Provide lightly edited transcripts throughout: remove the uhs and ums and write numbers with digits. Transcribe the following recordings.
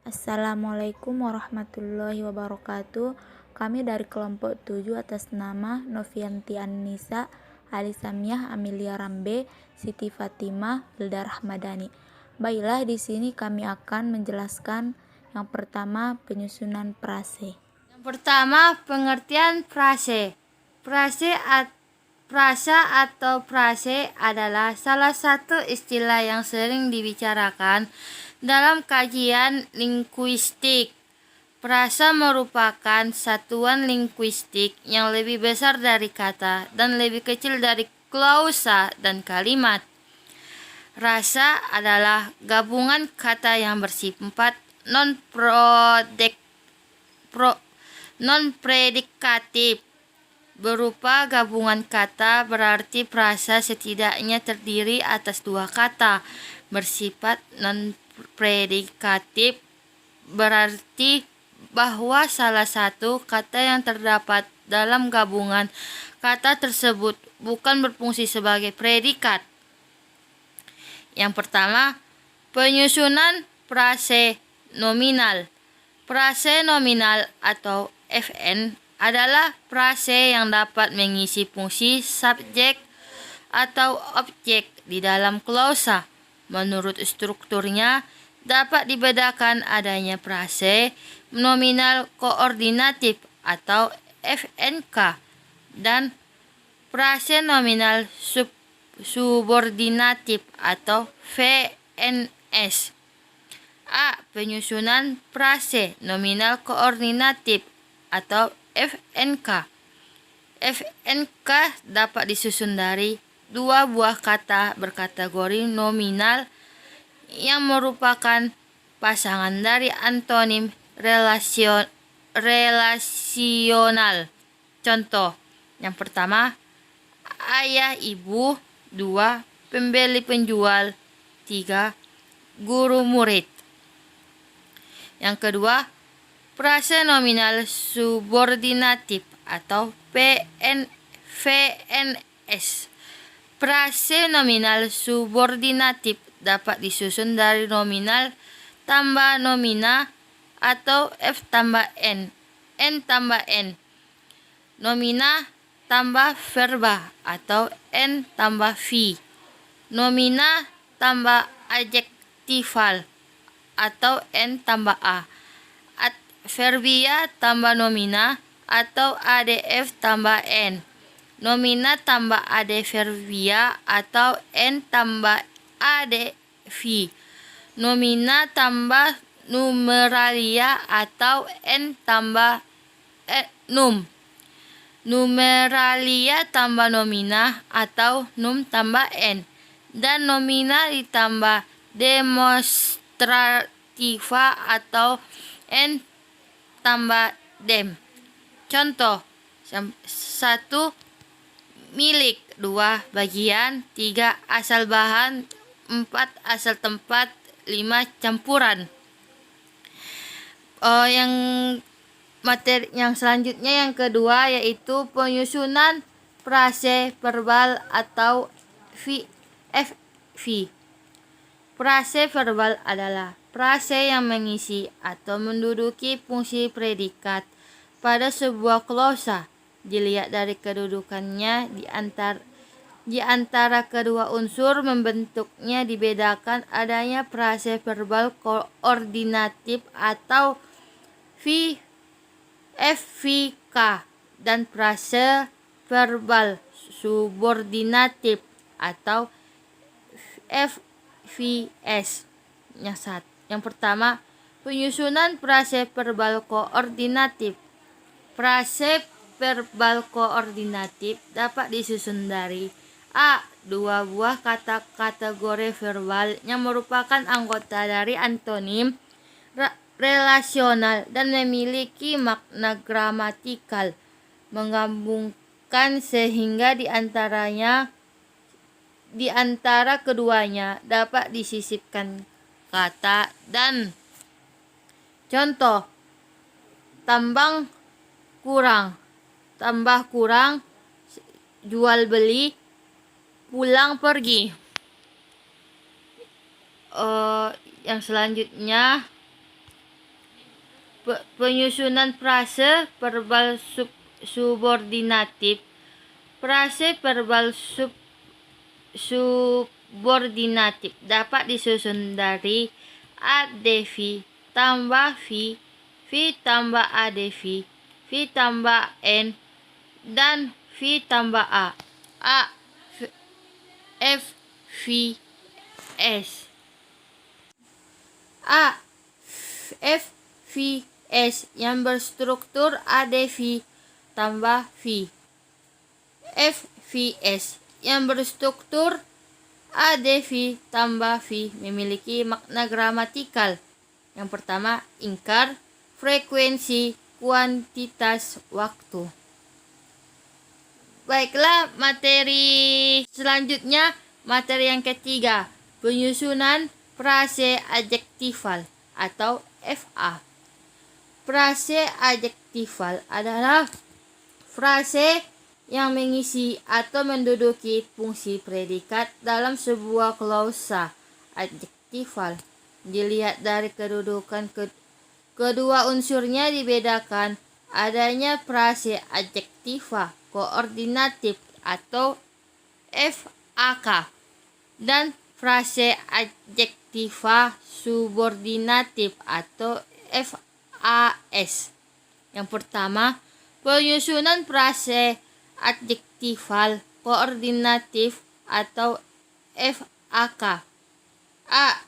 Assalamualaikum warahmatullahi wabarakatuh. Kami dari kelompok 7 atas nama Novianti Annisa, Ali Samiah, Amelia Rambe, Siti Fatimah, Hilda Rahmadani. Baiklah, di sini kami akan menjelaskan yang pertama penyusunan frase. Yang pertama, pengertian frase. Frasa atau frase adalah salah satu istilah yang sering dibicarakan dalam kajian linguistik. Frasa merupakan satuan linguistik yang lebih besar dari kata dan lebih kecil dari klausa dan kalimat. Rasa adalah gabungan kata yang bersifat non-predikatif. Berupa gabungan kata berarti frasa setidaknya terdiri atas dua kata. Bersifat non-predikatif berarti bahwa salah satu kata yang terdapat dalam gabungan kata tersebut bukan berfungsi sebagai predikat. Yang pertama, penyusunan frase nominal. Frase nominal atau FN adalah frase yang dapat mengisi fungsi subjek atau objek di dalam klausa. Menurut strukturnya, dapat dibedakan adanya frase nominal koordinatif atau FNK dan frase nominal subordinatif atau VNS. Penyusunan frase nominal koordinatif atau FNK. FNK dapat disusun dari dua buah kata berkategori nominal yang merupakan pasangan dari antonim relasional. Contoh, yang pertama, ayah ibu. 2. Pembeli penjual. 3. Guru murid. Yang kedua, frase nominal subordinatif atau VNS. Frase nominal subordinatif dapat disusun dari nominal tambah nomina atau F tambah N, N tambah N. Nomina tambah verba atau N tambah V. Nomina tambah adjektifal atau N tambah A. Adverbia tambah nomina atau ADF tambah N. Nomina tambah adverbia atau N tambah ADV. Nomina tambah numeralia atau N tambah num. Numeralia tambah nomina atau num tambah N. Dan nomina ditambah demonstrativa atau N tambah dem. Contoh, 1. Milik. 2. Bagian. 3. Asal bahan. 4. Asal tempat. 5. Campuran. Yang selanjutnya yang kedua yaitu penyusunan frase verbal atau FV. Frase verbal adalah frase yang mengisi atau menduduki fungsi predikat pada sebuah klausa. Dilihat dari kedudukannya di antara kedua unsur membentuknya dibedakan adanya frase verbal koordinatif atau FVK dan frase verbal subordinatif atau FVS. Yang pertama, penyusunan frase verbal koordinatif. Frase verbal koordinatif dapat disusun dari dua buah kata kategori verbal yang merupakan anggota dari antonim relasional dan memiliki makna gramatikal menggabungkan sehingga di antara keduanya dapat disisipkan kata dan. Contoh, tambah kurang, jual beli, pulang pergi. Yang selanjutnya Penyusunan frase verbal subordinatif. Frase verbal subordinatif dapat disusun dari adv tambah v tambah adv, v tambah n, dan v tambah a. F, V, S. F, V, S yang berstruktur ADV tambah V. F, V, S yang berstruktur ADV tambah V memiliki makna gramatikal. Yang pertama, ingkar, frekuensi, kuantitas, waktu. Baiklah, materi selanjutnya, materi yang ketiga, penyusunan frase adjektifal atau FA. Frase adjektifal adalah frase yang mengisi atau menduduki fungsi predikat dalam sebuah klausa adjektifal. Dilihat dari kedudukan kedua unsurnya dibedakan adanya frase adjektiva koordinatif atau FAK dan frase adjektiva subordinatif atau FAS. Yang pertama, penyusunan frase adjektifal koordinatif atau FAK.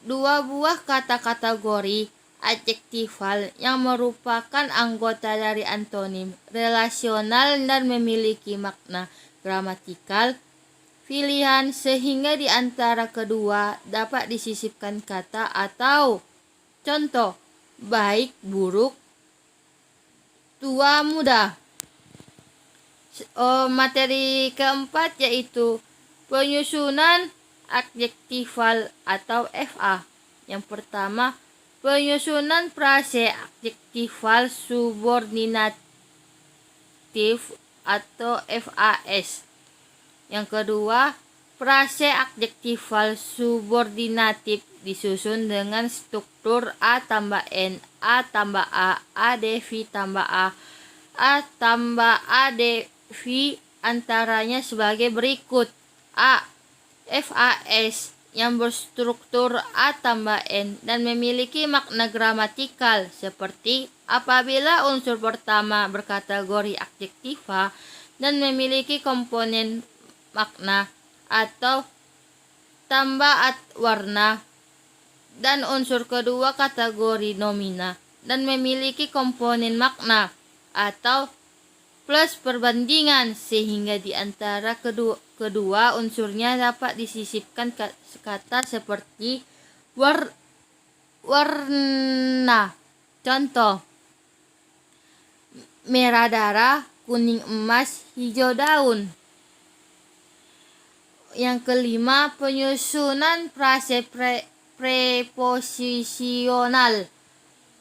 Dua buah kata kategori adjektifal yang merupakan anggota dari antonim relasional dan memiliki makna gramatikal pilihan sehingga di antara kedua dapat disisipkan kata atau contoh baik, buruk, tua, muda. Materi keempat yaitu penyusunan adjektifal atau FA. Yang pertama, penyusunan frase adjektifal subordinatif atau FAS. Yang kedua, frase adjektifal subordinatif disusun dengan struktur A tambah N, A tambah A, ADV tambah A tambah ADV antaranya sebagai berikut. A. FAS yang berstruktur A tambah N dan memiliki makna gramatikal seperti apabila unsur pertama berkategori adjektiva dan memiliki komponen makna atau tambah warna, dan unsur kedua kategori nomina dan memiliki komponen makna atau plus perbandingan sehingga di antara kedua unsurnya dapat disisipkan kata seperti warna. Contoh, merah darah, kuning emas, hijau daun. Yang kelima, penyusunan frase preposisional.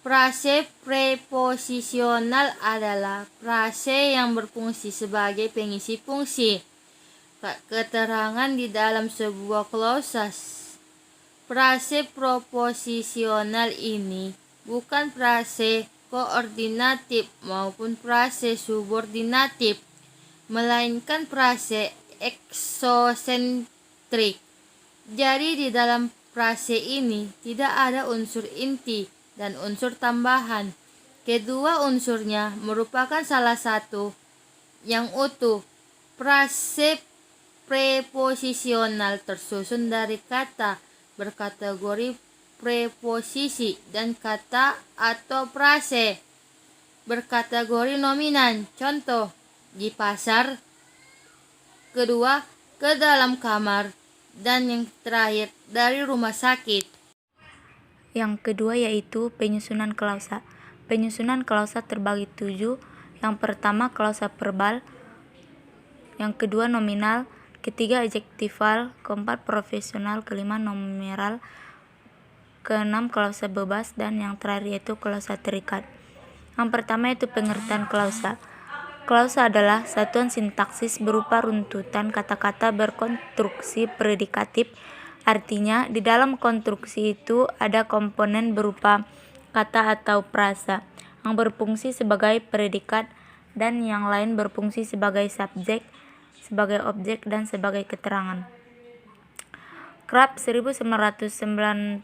Frase preposisional adalah frase yang berfungsi sebagai pengisi fungsi keterangan di dalam sebuah klausa. Frase preposisional ini bukan frase koordinatif maupun frase subordinatif, melainkan frase eksosentrik. Jadi di dalam frase ini tidak ada unsur inti dan unsur tambahan. Kedua unsurnya merupakan salah satu yang utuh. Frase preposisional tersusun dari kata berkategori preposisi dan kata atau frase berkategori nominan. Contoh, di pasar, kedua, ke dalam kamar, dan yang terakhir, dari rumah sakit. Yang kedua yaitu penyusunan klausa. Penyusunan klausa terbagi 7. Yang pertama klausa verbal, yang kedua nominal, ketiga adjektifal, keempat profesional, kelima numeral, keenam klausa bebas, dan yang terakhir yaitu klausa terikat. Yang pertama yaitu pengertian klausa. Klausa adalah satuan sintaksis berupa runtutan kata-kata berkonstruksi predikatif. Artinya, di dalam konstruksi itu ada komponen berupa kata atau frasa. yang berfungsi sebagai predikat dan yang lain berfungsi sebagai subjek, sebagai objek, dan sebagai keterangan. Krab 1991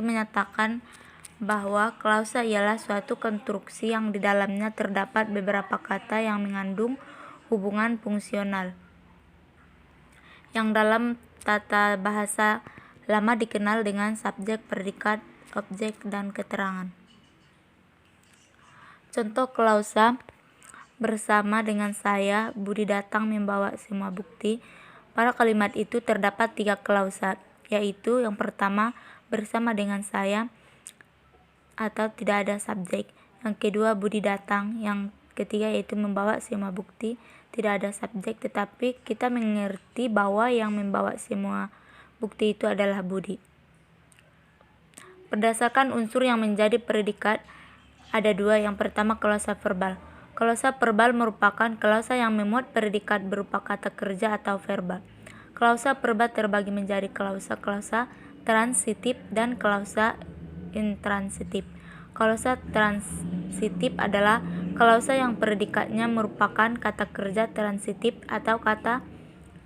menyatakan bahwa klausa ialah suatu konstruksi yang di dalamnya terdapat beberapa kata yang mengandung hubungan fungsional, yang dalam tata bahasa lama dikenal dengan subjek, predikat, objek, dan keterangan. Contoh klausa: bersama dengan saya, Budi datang membawa semua bukti. Pada kalimat itu terdapat 3 klausa, yaitu yang pertama, bersama dengan saya, atau tidak ada subjek. Yang kedua, Budi datang. Yang ketiga yaitu membawa semua bukti, tidak ada subjek, tetapi kita mengerti bahwa yang membawa semua bukti itu adalah Budi. Berdasarkan unsur yang menjadi predikat, ada 2. Yang pertama, klausa verbal. Klausa verbal merupakan klausa yang memuat predikat berupa kata kerja atau verbal. Klausa verbal terbagi menjadi klausa transitif dan klausa intransitif. Klausa transitif adalah klausa yang predikatnya merupakan kata kerja transitif atau kata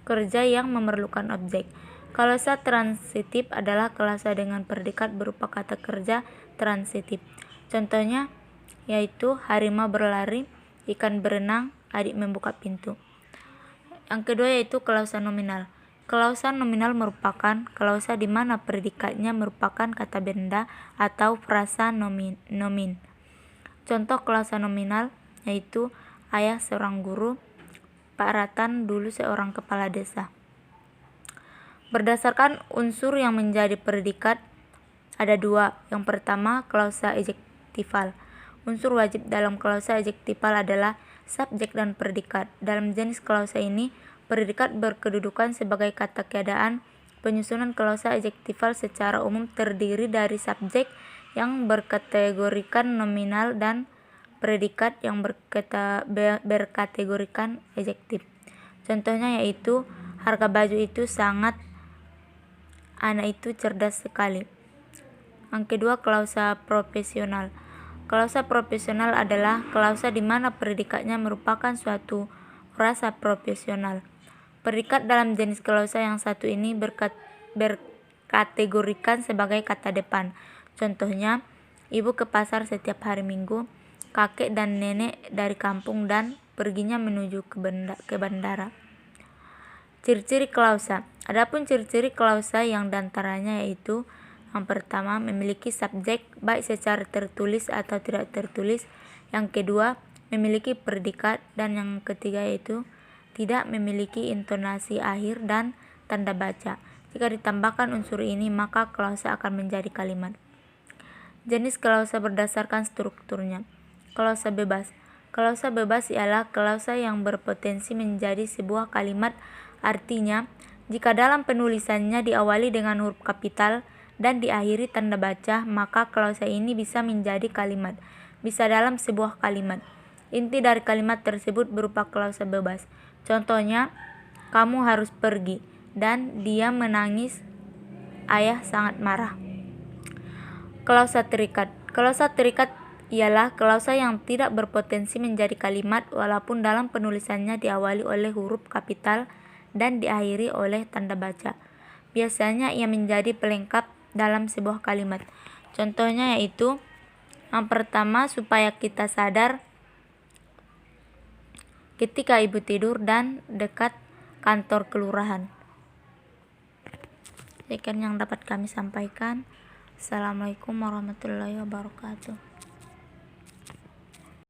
kerja yang memerlukan objek. Klausa transitif adalah klausa dengan predikat berupa kata kerja transitif. Contohnya yaitu harimau berlari, ikan berenang, adik membuka pintu. Yang kedua yaitu klausa nominal. Klausa nominal merupakan klausa di mana predikatnya merupakan kata benda atau frasa nomin. Contoh klausa nominal yaitu ayah seorang guru, Pak Ratan dulu seorang kepala desa. Berdasarkan unsur yang menjadi predikat, ada 2. Yang pertama, klausa ejektifal. Unsur wajib dalam klausa ejektifal adalah subjek dan predikat. Dalam jenis klausa ini, predikat berkedudukan sebagai kata keadaan. Penyusunan klausa ejektifal secara umum terdiri dari subjek yang berkategorikan nominal dan predikat yang berkategorikan ejektif. Contohnya yaitu harga baju itu sangat, anak itu cerdas sekali. Yang kedua, klausa profesional. Klausa profesional adalah klausa di mana predikatnya merupakan suatu frasa profesional. Predikat dalam jenis klausa yang satu ini berkategorikan sebagai kata depan. Contohnya, ibu ke pasar setiap hari Minggu, kakek dan nenek dari kampung dan perginya menuju ke bandara. Ciri-ciri klausa. Adapun ciri-ciri klausa yang diantaranya yaitu yang pertama, memiliki subjek baik secara tertulis atau tidak tertulis. Yang kedua, memiliki predikat. Dan yang ketiga yaitu tidak memiliki intonasi akhir dan tanda baca. Jika ditambahkan unsur ini, maka klausa akan menjadi kalimat. Jenis klausa berdasarkan strukturnya. Klausa bebas. Klausa bebas ialah klausa yang berpotensi menjadi sebuah kalimat. Artinya, jika dalam penulisannya diawali dengan huruf kapital dan diakhiri tanda baca, maka klausa ini bisa menjadi kalimat. Bisa dalam sebuah kalimat. Inti dari kalimat tersebut berupa klausa bebas. Contohnya, kamu harus pergi, dan dia menangis, ayah sangat marah. Klausa terikat. Klausa terikat ialah klausa yang tidak berpotensi menjadi kalimat walaupun dalam penulisannya diawali oleh huruf kapital dan diakhiri oleh tanda baca. Biasanya ia menjadi pelengkap dalam sebuah kalimat. Contohnya yaitu yang pertama, supaya kita sadar ketika ibu tidur dan dekat kantor kelurahan. Sekian yang dapat kami sampaikan. Assalamualaikum warahmatullahi wabarakatuh.